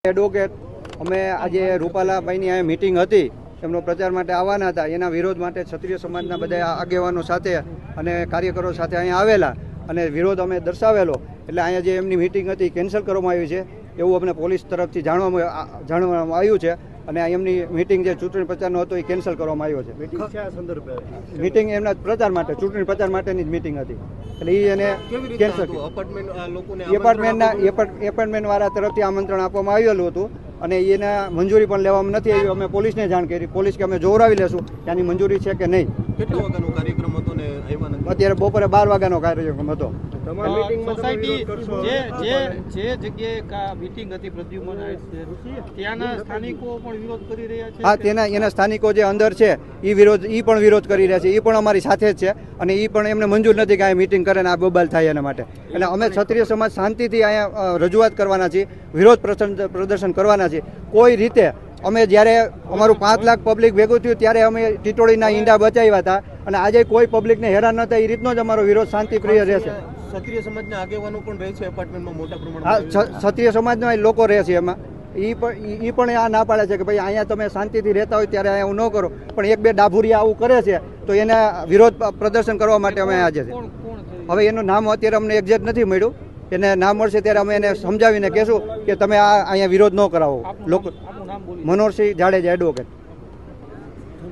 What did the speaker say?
Advocate અમે આજે રૂપાલાભાઈની અહીંયા મીટિંગ હતી એમનો પ્રચાર માટે આવવાના હતા. એના વિરોધ માટે ક્ષત્રિય સમાજના બધા આગેવાનો સાથે અને કાર્યકરો સાથે અહીંયા આવેલા અને વિરોધ અમે દર્શાવેલો. એટલે અહીંયા જે એમની મીટિંગ હતી કેન્સલ કરવામાં આવી છે એવું અમને પોલીસ તરફથી જાણવામાં આવ્યું છે અને એમની મીટિંગ જે ચૂંટણી પ્રચારનો હતો એ કેન્સલ કરવામાં આવ્યો છે. મીટિંગ એમના પ્રચાર માટે ચૂંટણી પ્રચાર માટેની જ મીટિંગ હતી એટલે એ એને કેન્સલ એપાર્ટમેન્ટ વાળા તરફથી આમંત્રણ આપવામાં આવેલું હતું અને એના મંજૂરી પણ લેવામાં નથી આવી. અમે પોલીસને જાણ કરી, પોલીસ કે અમે જોવરાવી લેશું ત્યાંની મંજૂરી છે કે નહીં. કેટલા વાગ્યાનો કાર્યક્રમ હતો ને અત્યારે બપોરે 12 વાગ્યાનો કાર્યક્રમ હતો. જે જગ્યાએ મીટિંગ હતી પ્રદ્યુમન ત્યાંના સ્થાનિકો પણ વિરોધ કરી રહ્યા છે. હા, એના સ્થાનિકો જે અંદર છે એ પણ વિરોધ કરી રહ્યા છે. એ પણ અમારી સાથે જ છે અને એ પણ એમને મંજૂર નથી કે આ મીટિંગ કરે ને આ બબાલ થાય એના માટે. એટલે અમે ક્ષત્રિય સમાજ શાંતિથી અહીંયા રજૂઆત કરવાના છીએ, વિરોધ પ્રદર્શન કરવાના છીએ. કોઈ રીતે અમે જ્યારે અમારું 5 લાખ પબ્લિક ભેગું થયું ત્યારે અમે ટીટોળીના ઈંડા બચાવ્યા હતા અને આજે કોઈ પબ્લિકને હેરાન ન થાય એ રીતનો જ અમારો વિરોધ શાંતિપ્રિય રહેશે. ક્ષત્રિય સમાજના આગેવાનો પણ રહે છે એપાર્ટમેન્ટમાં મોટા પ્રમાણમાં. હા, ક્ષત્રિય સમાજના લોકો રહે છે એમાં. એ પણ આ ના પાડે છે કે ભાઈ અહીંયા તમે શાંતિથી રહેતા હોય ત્યારે અહીંયા એવું ન કરો, પણ એક બે ડાભુરિયા આવું કરે છે તો એના વિરોધ પ્રદર્શન કરવા માટે અમે આજે છે. હવે એનું નામ અત્યારે અમને એક્ઝેક્ટ નથી મળ્યું. એને નામ મળશે ત્યારે અમે એને સમજાવીને કહેશું કે તમે આ અહીંયા વિરોધ ન કરાવો. લોકો મનોહરસિંહ જાડેજા, એડવોકેટ.